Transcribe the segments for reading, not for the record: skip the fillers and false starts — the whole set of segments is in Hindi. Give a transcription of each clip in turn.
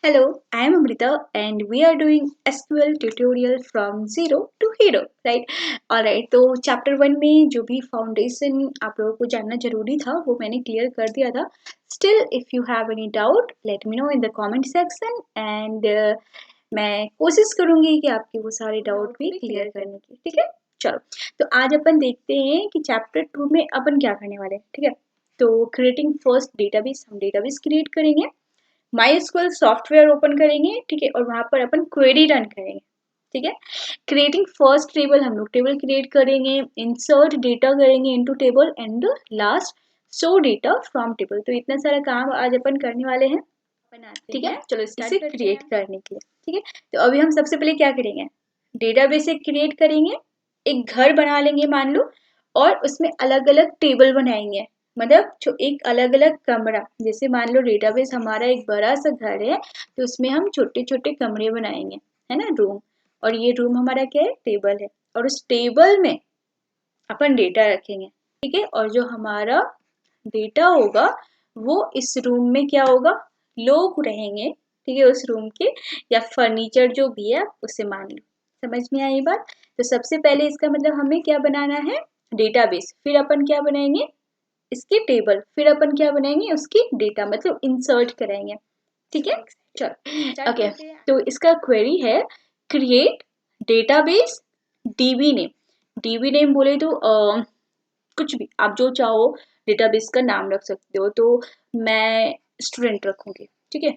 Hello, I am Amrita and we are doing SQL tutorial from zero to hero, right? Alright, तो चैप्टर 1 में जो भी फाउंडेशन आप लोगों को जानना जरूरी था वो मैंने क्लियर कर दिया था. Still, if you have any doubt, let me know in the comment section and मैं कोशिश करूंगी कि आपके वो सारे डाउट भी क्लियर करने की. ठीक है, चलो. तो आज अपन देखते हैं कि चैप्टर 2 में अपन क्या करने वाले हैं. ठीक है, तो क्रिएटिंग फर्स्ट डेटाबेस, हम डेटाबेस क्रिएट करेंगे. MySQL सॉफ्टवेयर ओपन करेंगे. ठीक है, और वहां पर अपन क्वेरी रन करेंगे. ठीक है, क्रिएटिंग फर्स्ट टेबल, हम लोग टेबल क्रिएट करेंगे. इंसर्ट डेटा करेंगे into table and last show data from table. तो इतना सारा काम आज अपन करने वाले हैं. ठीक है, चलो इसे क्रिएट करने के लिए. ठीक है, तो अभी हम सबसे पहले क्या करेंगे, डेटाबेस एक क्रिएट करेंगे. एक घर बना लेंगे मान लो, और उसमें अलग अलग टेबल बनाएंगे. मतलब जो एक अलग अलग कमरा, जैसे मान लो डेटाबेस हमारा एक बड़ा सा घर है तो उसमें हम छोटे छोटे कमरे बनाएंगे, है ना, रूम. और ये रूम हमारा क्या है, टेबल है. और उस टेबल में अपन डेटा रखेंगे. ठीक है, और जो हमारा डेटा होगा वो इस रूम में क्या होगा, लोग रहेंगे. ठीक है, उस रूम के, या फर्नीचर जो भी है उसे मान लो. समझ में आई बात. तो सबसे पहले इसका मतलब हमें क्या बनाना है, डेटाबेस. फिर अपन क्या बनाएंगे, इसकी टेबल. फिर अपन क्या बनाएंगे, उसकी डेटा, मतलब इंसर्ट कराएंगे. ठीक है, चलो ओके. तो इसका क्वेरी है create database dB name. DB name बोले तो कुछ भी आप जो चाहो डेटाबेस का नाम रख सकते हो. तो मैं स्टूडेंट रखूंगी. ठीक है,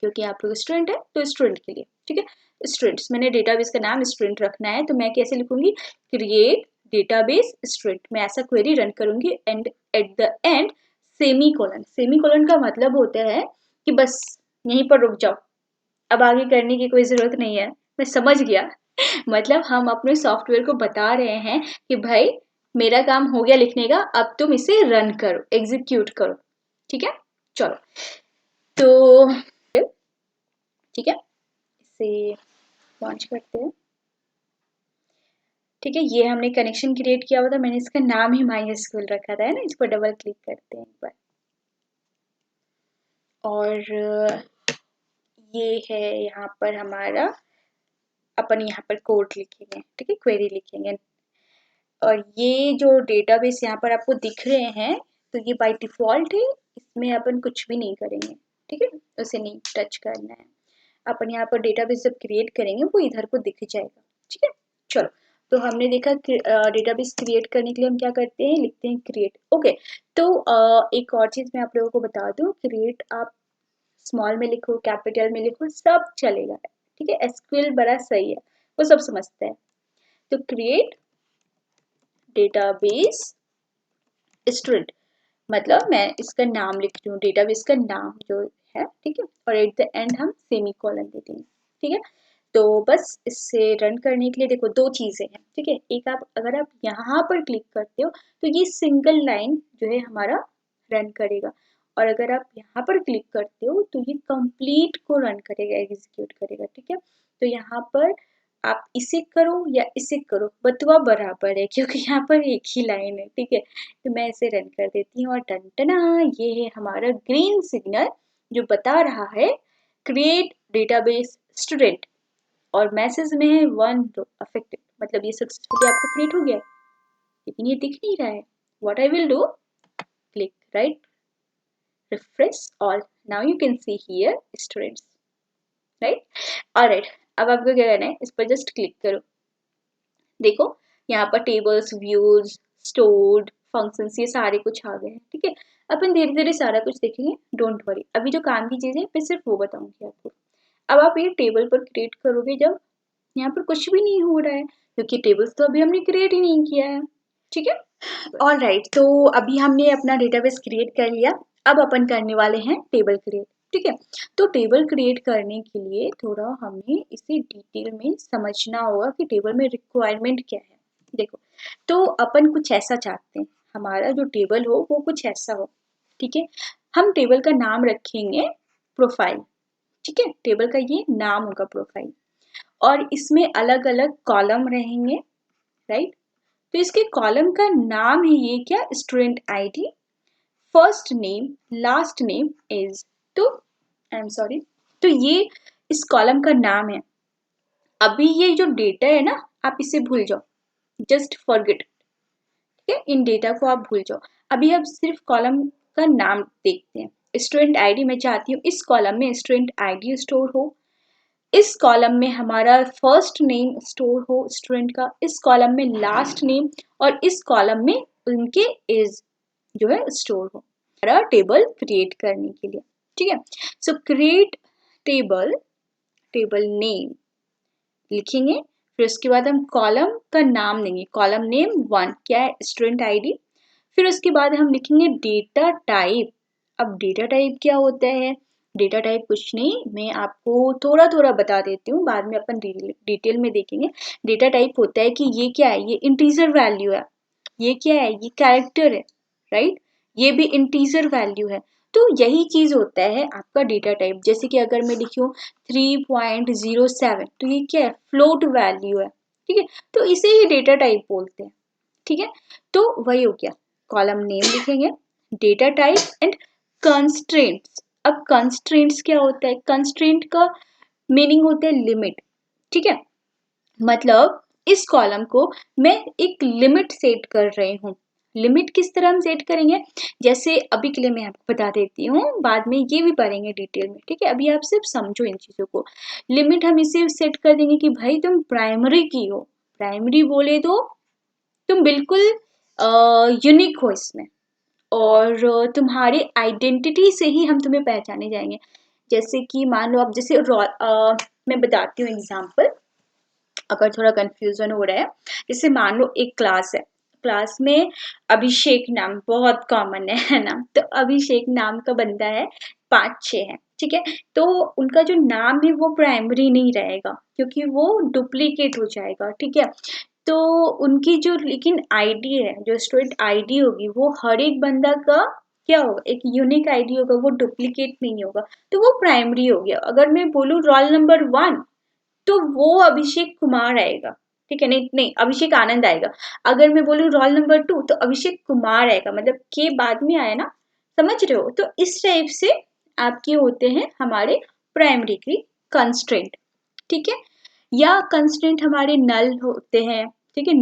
क्योंकि आप लोग स्टूडेंट है तो स्टूडेंट के लिए. ठीक है, स्टूडेंट्स, मैंने डेटाबेस का नाम स्टूडेंट रखना है. तो मैं कैसे लिखूंगी, क्रिएट डेटाबेस स्टूडेंट. मैं ऐसा क्वेरी रन करूंगी and at the end semi colon. Semi colon का मतलब होता है कि बस यहीं पर रुक जाओ, अब आगे करने की कोई जरूरत नहीं है. मैं समझ गया. मतलब हम अपने सॉफ्टवेयर को बता रहे हैं कि भाई मेरा काम हो गया लिखने का, अब तुम इसे रन करो, एग्जीक्यूट करो. ठीक है, चलो. तो ठीक है, इसे लॉन्च करते हैं. ठीक है, ये हमने कनेक्शन क्रिएट किया हुआ था. मैंने इसका नाम ही MySQL रखा था, है ना. इस पर डबल क्लिक करते हैं एक बार. और ये है यहाँ पर हमारा, अपन यहाँ पर कोड लिखेंगे. ठीक है, क्वेरी लिखेंगे. और ये जो डेटाबेस यहाँ पर आपको दिख रहे हैं, तो ये बाय डिफॉल्ट है, इसमें अपन कुछ भी नहीं करेंगे. ठीक है, उसे नहीं टच करना है. अपन यहाँ पर डेटाबेस जब क्रिएट करेंगे वो इधर को दिख जाएगा. ठीक है, चलो. तो हमने देखा डेटाबेस क्रिएट करने के लिए हम क्या करते हैं, लिखते हैं क्रिएट. ओके, तो एक और चीज मैं आप लोगों को बता दूं, क्रिएट आप स्मॉल में लिखो, कैपिटल में लिखो, सब चलेगा. ठीक है, एसक्यूएल बड़ा सही है, वो सब समझता है. तो क्रिएट डेटाबेस स्टूडेंट, मतलब मैं इसका नाम लिख रही हूँ, डेटाबेस का नाम जो है. ठीक है, और एट द एंड हम सेमी कॉलन दे देंगे. ठीक है, तो बस इससे रन करने के लिए देखो दो चीजें हैं. ठीक है, एक आप अगर आप यहाँ पर क्लिक करते हो तो ये सिंगल लाइन जो है हमारा रन करेगा. और अगर आप यहाँ पर क्लिक करते हो तो ये कंप्लीट को रन करेगा, एग्जीक्यूट करेगा. ठीक है, तो यहाँ पर आप इसे करो या इसे करो, बतवा बराबर है, क्योंकि यहाँ पर एक ही लाइन है. ठीक है, तो मैं इसे रन कर देती हूँ. और टनटना, ये है हमारा ग्रीन सिग्नल जो बता रहा है क्रिएट डेटाबेस स्टूडेंट. और मैसेज में है 1 रो अफेक्टेड, मतलब ये सक्सेसफुली आपका क्रिएट हो गया है, लेकिन ये दिख नहीं रहा है. What I will do, click right, refresh all. Now you can see here students, right? Alright, अब आपको क्या करना है, इस पर जस्ट क्लिक करो. देखो यहाँ पर टेबल्स, व्यूज, स्टोर्ड, फंक्शंस, ये सारे कुछ आ गए हैं. ठीक है, अपन धीरे धीरे सारा कुछ देखेंगे, डोंट वरी. अभी जो काम की चीजें मैं सिर्फ वो बताऊंगी आपको. अब आप ये टेबल पर क्रिएट करोगे, जब यहाँ पर कुछ भी नहीं हो रहा है क्योंकि टेबल्स तो अभी हमने क्रिएट ही नहीं किया है. ठीक है, ऑल राइट. तो अभी हमने अपना डेटाबेस क्रिएट कर लिया. अब अपन करने वाले हैं टेबल क्रिएट. ठीक है, तो टेबल क्रिएट करने के लिए थोड़ा हमें इसे डिटेल में समझना होगा कि टेबल में रिक्वायरमेंट क्या है. देखो, तो अपन कुछ ऐसा चाहते हैं, हमारा जो टेबल हो वो कुछ ऐसा हो. ठीक है, हम टेबल का नाम रखेंगे प्रोफाइल. ठीक है, टेबल का ये नाम होगा प्रोफाइल. और इसमें अलग अलग कॉलम रहेंगे, राइट. तो इसके कॉलम का नाम है ये क्या, student ID, first name, last name is. तो आई एम सॉरी। तो ये इस कॉलम का नाम है। अभी ये जो डेटा है ना, आप इसे भूल जाओ, जस्ट फॉरगेट। ठीक है, इन डेटा को आप भूल जाओ। अभी हम सिर्फ कॉलम का नाम देखते हैं। स्टूडेंट आईडी, मैं चाहती हूँ इस कॉलम में स्टूडेंट आईडी स्टोर हो, इस कॉलम में हमारा फर्स्ट नेम स्टोर हो स्टूडेंट का, इस कॉलम में लास्ट नेम, और इस कॉलम में उनके एज जो है स्टोर हो, हमारा टेबल क्रिएट करने के लिए। ठीक है, सो क्रिएट टेबल, टेबल नेम लिखेंगे, फिर उसके बाद हम कॉलम का नाम देंगे, कॉलम नेम 1 क्या है, स्टूडेंट आईडी। फिर उसके बाद हम लिखेंगे डेटा टाइप। अब डेटा टाइप क्या होता है, डेटा टाइप कुछ नहीं, मैं आपको थोड़ा थोड़ा बता देती हूँ, बाद में अपन डिटेल में देखेंगे। डेटा टाइप होता है कि ये क्या है, ये इंटीजर वैल्यू है, ये क्या है, ये कैरेक्टर है, राइट, ये भी इंटीजर वैल्यू है। तो यही चीज होता है आपका डेटा टाइप। जैसे कि अगर मैं लिखूं 3.07, तो ये क्या है, फ्लोट वैल्यू है। ठीक है, तो इसे ही डेटा टाइप बोलते हैं। ठीक है, तो वही हो गया, कॉलम नेम लिखेंगे, डेटा टाइप एंड कंस्ट्रेंट्स। अब कंस्ट्रेंट्स क्या होता है, कंस्ट्रेंट का मीनिंग होता है लिमिट। ठीक है, मतलब इस कॉलम को मैं एक लिमिट सेट कर रही हूँ। लिमिट किस तरह हम सेट करेंगे, जैसे अभी के लिए मैं आपको बता देती हूँ, बाद में ये भी पढ़ेंगे डिटेल में। ठीक है, अभी आप सिर्फ समझो इन चीजों को। लिमिट हम इसे सेट कर देंगे कि भाई तुम प्राइमरी की हो, प्राइमरी बोले तो तुम बिल्कुल यूनिक हो इसमें, और तुम्हारी आइडेंटिटी से ही हम तुम्हें पहचाने जाएंगे। जैसे कि मान लो, अब जैसे मैं बताती हूँ एग्जाम्पल, अगर थोड़ा कंफ्यूजन हो रहा है। जैसे मान लो एक क्लास है, क्लास में अभिषेक नाम बहुत कॉमन है नाम, तो अभिषेक नाम का बंदा है, 5-6 है। ठीक है, तो उनका जो नाम है वो प्राइमरी नहीं रहेगा, क्योंकि वो डुप्लीकेट हो जाएगा। ठीक है, तो उनकी जो लेकिन आईडी है, जो स्टूडेंट आईडी होगी, वो हर एक बंदा का क्या होगा, एक यूनिक आईडी होगा, वो डुप्लीकेट नहीं होगा, तो वो प्राइमरी हो गया। अगर मैं बोलूँ रोल नंबर 1, तो वो अभिषेक कुमार आएगा। ठीक है, नहीं नहीं, अभिषेक आनंद आएगा। अगर मैं बोलूँ रोल नंबर 2, तो अभिषेक कुमार आएगा, मतलब के बाद में आया ना, समझ रहे हो। तो इस टाइप से आपके होते हैं हमारे प्राइमरी की कंस्ट्रेंट। ठीक है, या कंस्ट्रेंट हमारे नल होते हैं। ठीक है,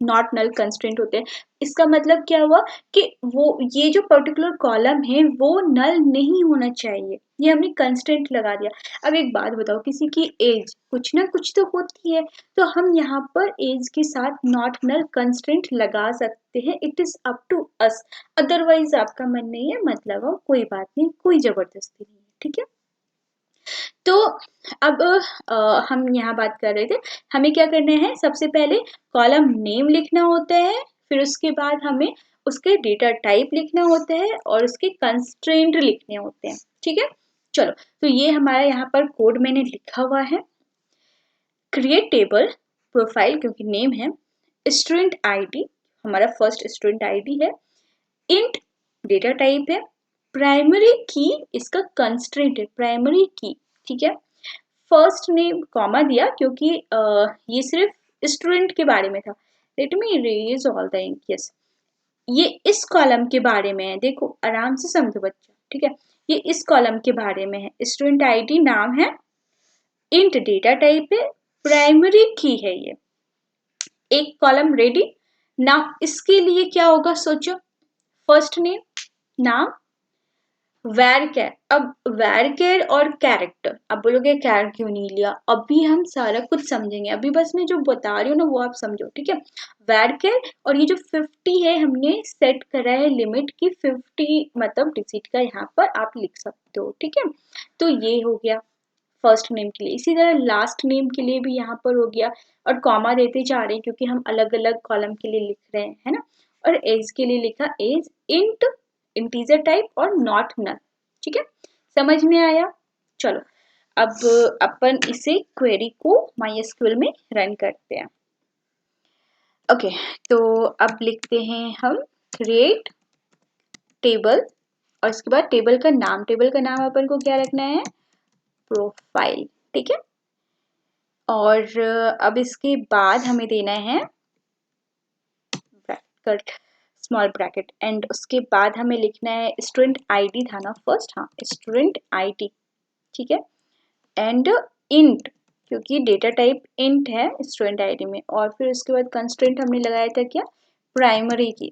नॉट नल कंस्ट्रेंट होते हैं। इसका मतलब क्या हुआ कि वो ये जो पर्टिकुलर कॉलम है वो नल नहीं होना चाहिए, ये हमने कंस्ट्रेंट लगा दिया। अब एक बात बताओ, किसी की एज कुछ ना कुछ तो होती है, तो हम यहाँ पर एज के साथ नॉट नल कंस्ट्रेंट लगा सकते हैं। It is up to us, otherwise आपका मन नहीं है मत लगाओ, कोई बात नहीं, कोई जबरदस्ती नहीं है। ठीक है, तो अब हम यहाँ बात कर रहे थे, हमें क्या करना है, सबसे पहले कॉलम नेम लिखना होता है, फिर उसके बाद हमें उसके डेटा टाइप लिखना होता है, और उसके कंस्ट्रेंट लिखने होते हैं। ठीक है, चलो, तो ये हमारा यहाँ पर कोड मैंने लिखा हुआ है। क्रिएट टेबल प्रोफाइल, क्योंकि नेम है, स्टूडेंट आईडी, हमारा फर्स्ट स्टूडेंट आईडी है, इंट डेटा टाइप है, प्राइमरी की इसका कंस्ट्रेंट है, प्राइमरी की। ठीक है, फर्स्ट नेम कॉमा दिया, क्योंकि ये सिर्फ स्टूडेंट के बारे में था। Let me raise all the ink, yes, ये इस कॉलम के बारे में है, देखो आराम से समझो बच्चा। ठीक है, ये इस कॉलम के बारे में है, स्टूडेंट आईडी नाम है, इंट डेटा टाइप है, प्राइमरी की है ये। एक कॉलम रेडी। नाउ इसके लिए क्या होगा सोचो, फर्स्ट नेम, नाम, वैर कैर। अब वैर कैर और कैरेक्टर, अब बोलोगे कैर क्यों नहीं लिया, अभी हम सारा कुछ समझेंगे, अभी बस मैं जो बता रही हूँ ना वो आप समझो। ठीक है, वैर कैर, और ये जो 50 है हमने सेट करा है लिमिट की, 50 मतलब डिजिट का यहाँ पर आप लिख सकते हो। ठीक है, तो ये हो गया फर्स्ट नेम के लिए। इसी तरह लास्ट नेम के लिए भी यहाँ पर हो गया, और कॉमा देते जा रहे हैं क्योंकि हम अलग अलग कॉलम के लिए लिख रहे हैं, है ना। और एज के लिए लिखा एज इंट इंटीजर टाइप और नॉट नल। ठीक है, समझ में आया। चलो, अब अपन इसे क्वेरी को MySQL में रन करते हैं। ओके, तो अब लिखते हैं हम क्रिएट टेबल, और इसके बाद टेबल का नाम, टेबल का नाम अपन को क्या रखना है, प्रोफाइल। ठीक है, और अब इसके बाद हमें देना है ब्रैकेट स्मॉल ब्रैकेट एंड उसके बाद हमें लिखना है स्टूडेंट आईडी था ना फर्स्ट, हाँ स्टूडेंट आईडी, ठीक है, एंड इंट, क्योंकि डेटा टाइप इंट है स्टूडेंट आईडी में, और फिर उसके बाद कंस्ट्रेंट हमने लगाया था क्या, प्राइमरी की,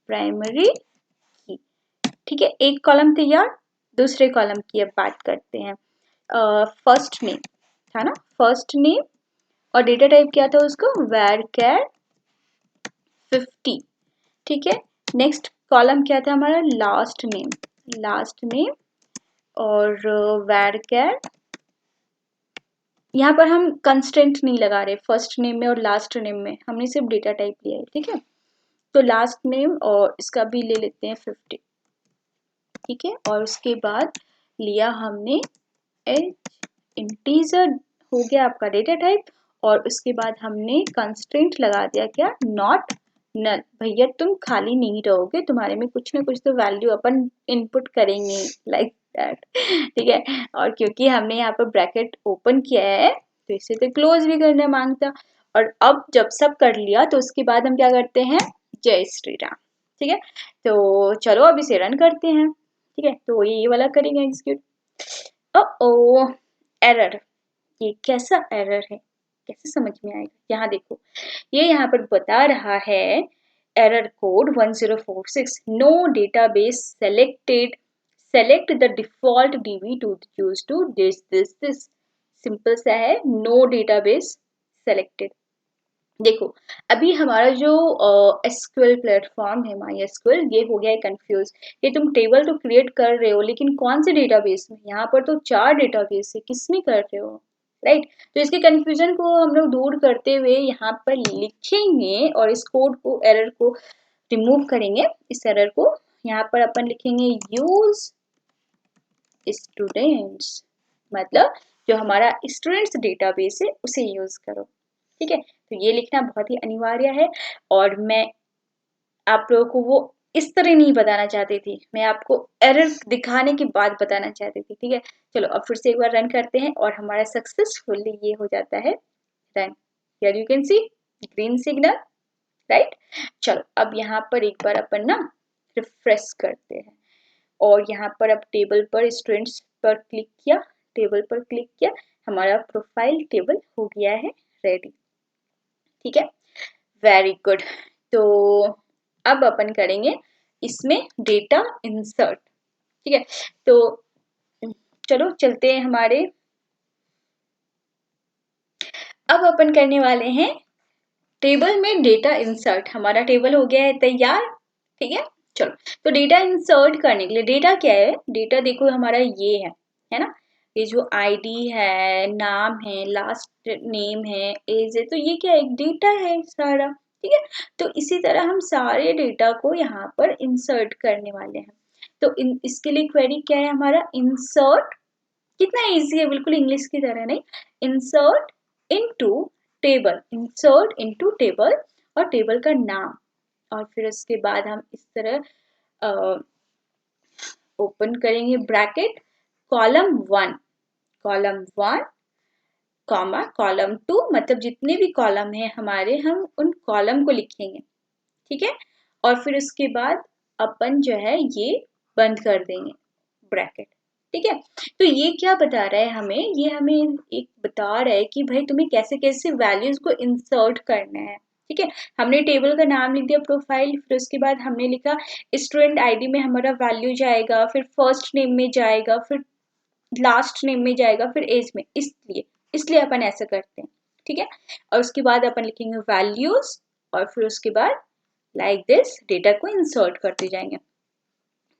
प्राइमरी की, ठीक है। एक कॉलम तैयार, दूसरे कॉलम की अब बात करते हैं। फर्स्ट नेम था ना, फर्स्ट नेम, और डेटा टाइप क्या था उसको, varchar 50, ठीक है। नेक्स्ट कॉलम क्या था हमारा, लास्ट नेम, लास्ट नेम, और varchar, यहाँ पर हम कंस्टेंट नहीं लगा रहे, फर्स्ट नेम में और लास्ट नेम में हमने सिर्फ डेटा टाइप लिया है, ठीक है। तो लास्ट नेम और इसका भी ले लेते हैं 50, ठीक है। और उसके बाद लिया हमने इंटीजर, हो गया आपका डेटा टाइप, और उसके बाद हमने कंस्ट्रेंट लगा दिया क्या, नॉट नल, भैया तुम खाली नहीं रहोगे, तुम्हारे में कुछ ना कुछ तो वैल्यू अपन इनपुट करेंगे, लाइक दैट, ठीक है। और क्योंकि हमने यहाँ पर ब्रैकेट ओपन किया है तो इसे तो क्लोज भी करना मांगता, और अब जब सब कर लिया तो उसके बाद हम क्या करते हैं, जय श्री राम, ठीक है। तो चलो अब इसे रन करते हैं, ठीक है। तो ये वाला करेंगे एग्जीक्यूट। ओ एरर, ये कैसा एरर है, कैसे समझ में आएगा, यहाँ देखो, ये यहाँ पर बता रहा है error code 1046, no database selected, select the default DB to use to this, simple सा है, नो डेटाबेस सेलेक्टेड। देखो अभी हमारा जो एसक्यूएल प्लेटफॉर्म है माई एसक्यूएल, ये हो गया है कंफ्यूज, ये तुम टेबल तो क्रिएट कर रहे हो लेकिन कौन से डेटाबेस में, यहाँ पर तो 4 डेटाबेस है, किस में कर रहे हो, राइट। तो इसके कंफ्यूजन को हम लोग दूर करते हुए यहाँ पर लिखेंगे और इस कोड को, एरर को रिमूव करेंगे, इस एरर को यहाँ पर अपन लिखेंगे यूज स्टूडेंट्स, मतलब जो हमारा स्टूडेंट्स डेटाबेस है उसे यूज करो, ठीक है। तो ये लिखना बहुत ही अनिवार्य है, और मैं आप लोगों को वो इस तरह नहीं बताना चाहती थी, मैं आपको एरर दिखाने के बाद बताना चाहती थी, ठीक है। चलो अब फिर से एक बार रन करते हैं और हमारा सक्सेसफुली ये हो जाता है run, here you can see green signal, right. चलो अब यहाँ पर एक बार अपन ना रिफ्रेश करते हैं, और यहाँ पर अब टेबल पर स्टूडेंट्स पर क्लिक किया, टेबल पर क्लिक किया, हमारा प्रोफाइल टेबल हो गया है रेडी, ठीक है, वेरी गुड। तो अब अपन करेंगे इसमें डेटा इंसर्ट, ठीक है। तो चलो चलते हैं हमारे, अब अपन करने वाले हैं टेबल में डेटा इंसर्ट, हमारा टेबल हो गया है तैयार, ठीक है। चलो तो डेटा इंसर्ट करने के लिए, डेटा क्या है, डेटा देखो हमारा ये है ना, ये जो आईडी है, नाम है, लास्ट नेम है, एज है, तो ये क्या एक डेटा है सारा, ठीक है। तो इसी तरह हम सारे डेटा को यहाँ पर इंसर्ट करने वाले हैं। तो इसके लिए क्वेरी क्या है हमारा, इंसर्ट, कितना इजी है, बिल्कुल इंग्लिश की तरह नहीं, insert into table, insert into table, और टेबल का नाम, और फिर उसके बाद हम इस तरह ओपन करेंगे bracket, column 1, column 1 comma column 2, मतलब जितने भी कॉलम है हमारे हम उन कॉलम को लिखेंगे, ठीक है। और फिर उसके बाद अपन जो है ये बंद कर देंगे ब्रैकेट, ठीक है। तो ये क्या बता रहा है हमें, ये हमें एक बता रहा है कि भाई तुम्हें कैसे कैसे वैल्यूज को इंसर्ट करना है, ठीक है। हमने टेबल का नाम लिख दिया प्रोफाइल, फिर उसके बाद हमने लिखा स्टूडेंट आईडी में हमारा वैल्यू जाएगा, फिर फर्स्ट नेम में जाएगा, फिर लास्ट नेम में जाएगा, फिर एज में, इसलिए इसलिए अपन ऐसा करते हैं, ठीक है। और उसके बाद अपन लिखेंगे वैल्यूज, और फिर उसके बाद लाइक दिस डेटा को इंसर्ट करते जाएंगे,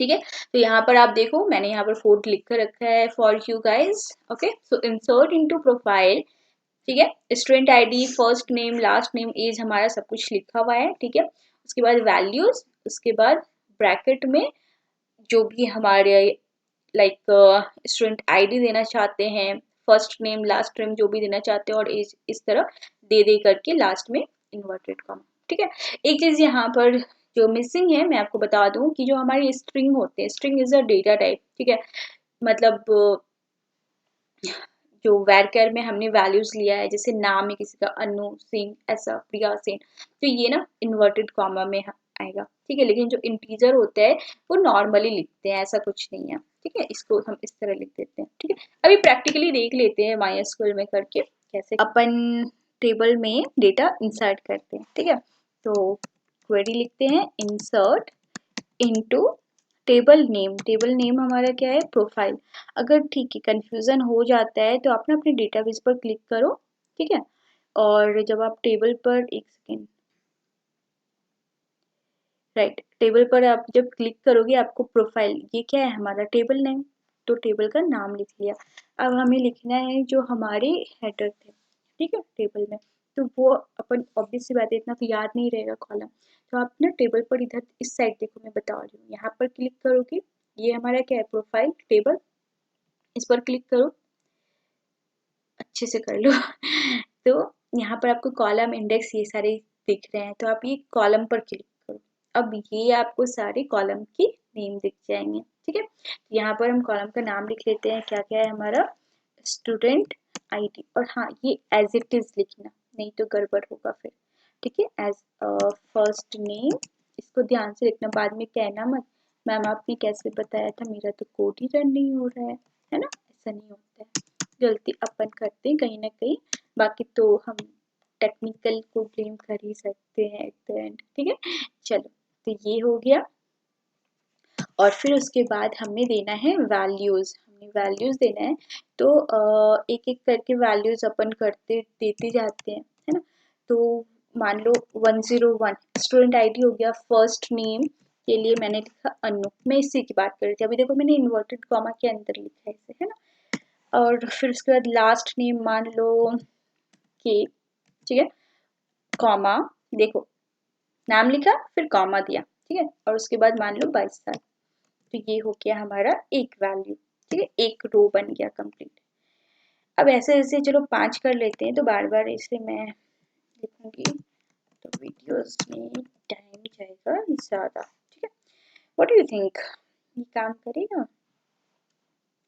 ठीक है। तो यहाँ पर आप देखो मैंने यहाँ पर फोर्थ लिख कर रखा है for you guys, okay. So insert into profile, ठीक है, student ID, first name, last name, age, हमारा सब कुछ लिखा हुआ है, ठीक है। उसके बाद वैल्यूज, उसके बाद ब्रैकेट में जो भी हमारे लाइक स्टूडेंट आईडी देना चाहते हैं, फर्स्ट नेम, लास्ट नेम जो भी देना चाहते हैं, और एज, इस तरह दे दे करके लास्ट में इन्वर्टेड कॉमा, ठीक है। एक चीज यहाँ पर जो मिसिंग है मैं आपको बता दूं कि जो हमारी स्ट्रिंग होते हैं, string is a data type, ठीक है, मतलब जो वैरकर में हमने वैल्यूज लिया है, जैसे नाम है किसी का अनु सिंह, ऐसा प्रिया सिंह, तो ये ना इन्वर्टेड कॉमा में आएगा, ठीक है। लेकिन जो इंटीजर होता है वो नॉर्मली लिखते हैं, ऐसा कुछ नहीं है, ठीक है। इसको हम इस तरह लिख देते हैं, ठीक है। अभी प्रैक्टिकली देख लेते हैं MySQL में करके कैसे अपन टेबल में डेटा इंसर्ट करते हैं, ठीक है। तो क्वेरी लिखते हैं insert into table name. Table name हमारा क्या है, प्रोफाइल। अगर ठीक है कंफ्यूजन हो जाता है तो आप ना अपने डेटाबेस पर क्लिक करो, ठीक है। और जब आप टेबल पर, एक सेकेंड, राइट, टेबल पर आप जब क्लिक करोगे आपको प्रोफाइल, ये क्या है हमारा टेबल नेम, तो टेबल का नाम लिख लिया। अब हमें लिखना है जो हमारे हेडर थे, ठीक है, टेबल में। तो वो अपन ऑब्वियस सी बात है, इतना तो याद नहीं रहेगा कॉलम। तो आप ना टेबल पर इधर इस साइड देखो, मैं बता रही हूँ, यहाँ पर क्लिक करोगे, ये हमारा क्या है, प्रोफाइल टेबल, इस पर क्लिक करो, अच्छे से कर लो तो यहाँ पर आपको कॉलम, इंडेक्स, ये सारे दिख रहे हैं, तो आप ये कॉलम पर क्लिक करो। अब ये आपको सारे कॉलम की नेम दिख जाएंगे, ठीक है। यहाँ पर हम कॉलम का नाम लिख लेते हैं, क्या क्या है हमारा, स्टूडेंट आईडी। और हाँ, ये एज इट इज लिखना, नहीं तो गड़बड़ होगा फिर, ठीक है। एज फर्स्ट नेम, इसको ध्यान से लिखना, बाद में कहना मत मैम आपने कैसे बताया था, मेरा तो कोड ही रन नहीं हो रहा है ना, ऐसा नहीं होता है। गलती अपन करते हैं कहीं ना कहीं, बाकी तो हम टेक्निकल को ब्लेम कर ही सकते हैं एट द एंड, ठीक है। चलो, तो ये हो गया। और फिर उसके बाद हमें देना है वैल्यूज, हमने वैल्यूज देना है। तो एक एक करके वैल्यूज अपन करते देते जाते हैं, है ना। तो मान लो 101 स्टूडेंट आईडी हो गया, फर्स्ट नेम के लिए मैंने लिखा अनु, मैं इसी की बात कर रही थी, अभी देखो मैंने इन्वर्टेड कॉमा के अंदर लिखा है इसे, है ना। और फिर उसके बाद लास्ट नेम मान लो के, ठीक है, कॉमा, देखो नाम लिखा फिर कॉमा दिया, ठीक है। और उसके बाद मान लो 22 साल, तो ये हो गया हमारा एक वैल्यू, ठीक है, एक रो बन गया कंप्लीट। अब ऐसे ऐसे चलो 5 कर लेते हैं, तो बार बार इसे मैं लिखूंगी तो वीडियोस में टाइम जाएगा ज़्यादा, ठीक है। व्हाट डू यू थिंक, ये काम करेगा?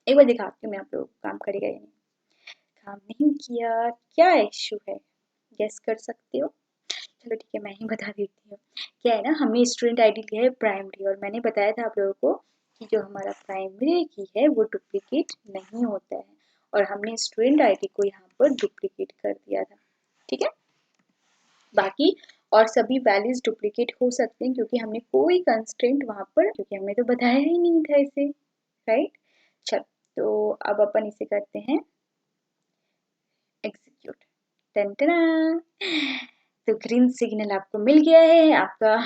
एक बार दिखाती हूँ मैं आप लोगों को काम करेगा या नहीं। काम नहीं किया, क्या इशू है, गेस कर सकते हो? चलो ठीक है, मैं ही बता देती हूँ। क्या है ना, हमने स्टूडेंट आईडी लिया है प्राइमरी, और मैंने बताया था आप लोगों को कि जो हमारा प्राइमरी की है वो डुप्लीकेट नहीं होता है, और हमने स्टूडेंट आईडी को यहाँ पर डुप्लीकेट कर दिया था, ठीक है। बाकी और सभी वैल्यूज डुप्लीकेट हो सकते हैं क्योंकि हमने कोई कंस्ट्रेंट वहाँ पर, क्योंकि हमने तो बताया ही नहीं था इसे, राइट। चलो, तो अब अपन इसे करते हैं एग्जीक्यूट, टन तो ग्रीन सिग्नल आपको मिल गया है, आपका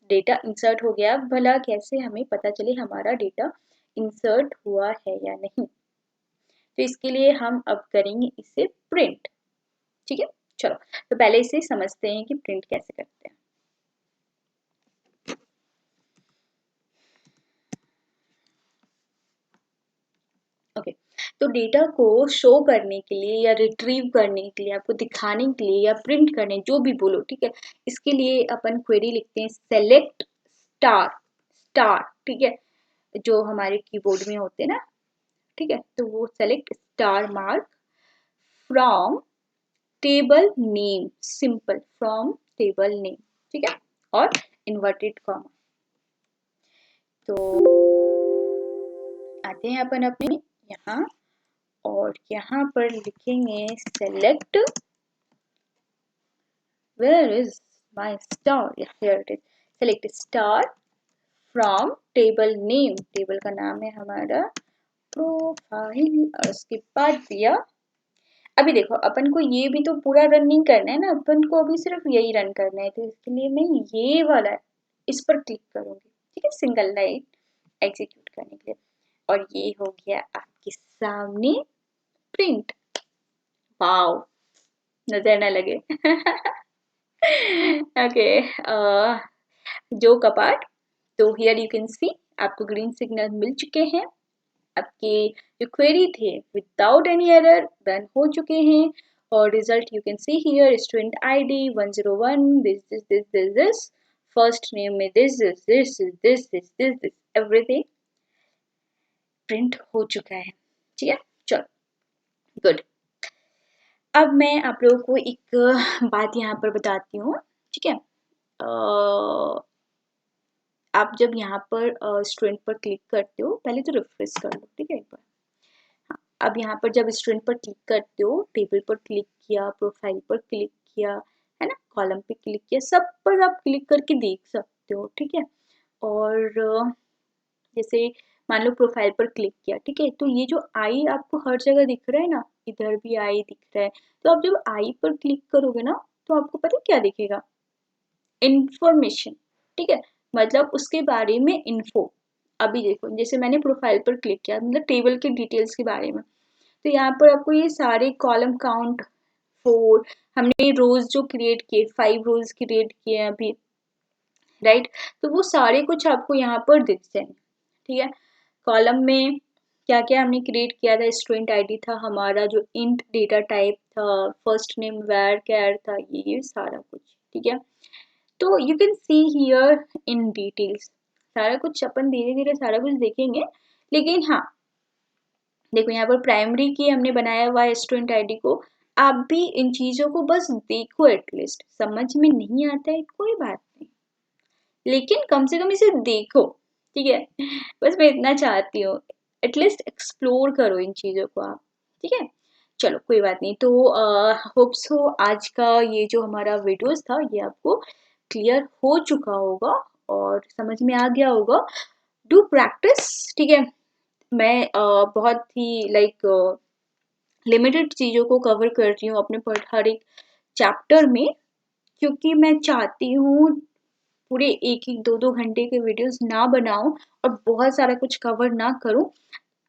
डेटा इंसर्ट हो गया। भला कैसे हमें पता चले हमारा डेटा इंसर्ट हुआ है या नहीं, तो इसके लिए हम अब करेंगे इसे प्रिंट, ठीक है। चलो, तो पहले इसे समझते हैं कि प्रिंट कैसे करते हैं। ओके, तो डेटा को शो करने के लिए या रिट्रीव करने के लिए, आपको दिखाने के लिए या प्रिंट करने, जो भी बोलो, ठीक है, इसके लिए अपन क्वेरी लिखते हैं सेलेक्ट स्टार स्टार, ठीक है, जो हमारे कीबोर्ड में होते हैं ना, ठीक है। तो वो select star mark from table name, simple from table name, ठीक है, और इन्वर्टेड कॉमा। तो आते हैं अपन अपने यहाँ, और यहाँ पर लिखेंगे select, where is my star, here it is, select star from table name, table का नाम है हमारा प्रोफाइल, और उसके बाद दिया। अभी देखो अपन को ये भी तो पूरा रन नहीं करना है ना, अपन को अभी सिर्फ यही रन करना है, तो इसके लिए मैं ये वाला इस पर क्लिक करूंगी, ठीक है, सिंगल लाइन एग्जीक्यूट करने के लिए। और ये हो गया आपके सामने प्रिंट, वाओ, नजर ना लगे ओके, जो कपाट, तो हियर यू कैन सी आपको ग्रीन सिग्नल मिल चुके हैं, आपके जो क्वेरी थे विदाउट एनी एरर रन हो चुके हैं, और result you can see here, student ID 101, this first name में दिस एवरीथिंग प्रिंट हो चुका है, ठीक है। चलो, गुड। अब मैं आप लोगों को एक बात यहाँ पर बताती हूँ, ठीक है। आप जब यहाँ पर स्टूडेंट पर क्लिक करते हो, पहले तो रिफ्रेश कर लो, ठीक है एक बार। हाँ, अब यहाँ पर जब स्टूडेंट पर क्लिक करते हो, टेबल पर क्लिक किया, प्रोफाइल पर क्लिक किया, है ना, कॉलम पे क्लिक किया, सब पर आप क्लिक करके देख सकते हो, ठीक है। और जैसे मान लो प्रोफाइल पर क्लिक किया, ठीक है, तो ये जो आई आपको हर जगह दिख रहा है ना, इधर भी आई दिख रहा है, तो आप जब आई पर क्लिक करोगे ना, तो आपको पता है क्या दिखेगा, इंफॉर्मेशन, ठीक है, मतलब उसके बारे में इन्फो। अभी देखो जैसे मैंने प्रोफाइल पर क्लिक किया, मतलब टेबल के डिटेल्स के बारे में, तो यहाँ पर आपको ये सारे कॉलम काउंट 4, हमने रोज जो क्रिएट किए 5 रोज क्रिएट किए हैं अभी, राइट, तो वो सारे कुछ आपको यहाँ पर दिख जाएंगे, ठीक है। कॉलम में क्या क्या हमने क्रिएट किया था, स्टूडेंट आईडी था हमारा, जो इंट डेटा टाइप था, फर्स्ट नेम वेर कैर था, ये सारा कुछ, ठीक है। तो you can see here in details, सारा कुछ अपन धीरे धीरे सारा कुछ देखेंगे, लेकिन हाँ देखो यहाँ पर प्राइमरी की हमने बनाया हुआ है स्टूडेंट आईडी को। आप भी इन चीजों को बस देखो, एटलीस्ट समझ में नहीं आता है कोई बात नहीं, लेकिन कम से कम इसे देखो, ठीक है। बस मैं इतना चाहती हूँ, एटलीस्ट एक्सप्लोर करो इन चीज़ों को आप, ठीक है। चलो कोई बात नहीं, तो होप सो आज का ये जो हमारा वीडियोस था ये आपको क्लियर हो चुका होगा और समझ में आ गया होगा। डू प्रैक्टिस, ठीक है। मैं बहुत ही लाइक लिमिटेड चीज़ों को कवर कर रही हूँ अपने हर एक चैप्टर में, क्योंकि मैं चाहती हूँ पूरे एक एक दो दो घंटे के वीडियोस ना बनाऊं और बहुत सारा कुछ कवर ना करूं।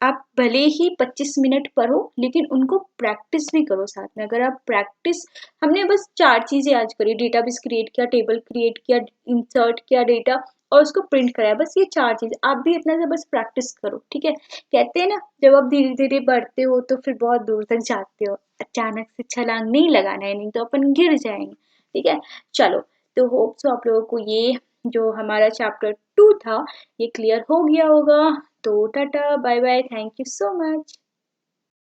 आप भले ही 25 मिनट पढ़ो, लेकिन उनको प्रैक्टिस भी करो साथ में। अगर आप प्रैक्टिस, हमने बस 4 चीजें आज करी, डेटाबेस क्रिएट किया, टेबल क्रिएट किया, इंसर्ट किया डेटा और उसको प्रिंट कराया, बस ये 4 चीज। आप भी इतना सा बस प्रैक्टिस करो, ठीक है। कहते हैं ना, जब आप धीरे धीरे बढ़ते हो तो फिर बहुत दूर तक जाते हो, अचानक से छलांग नहीं लगाना है, नहीं तो अपन गिर जाएंगे, ठीक है। चलो, तो होप सो आप लोगों को ये जो हमारा चैप्टर 2 था ये क्लियर हो गया होगा। तो टाटा bye bye, thank you so much.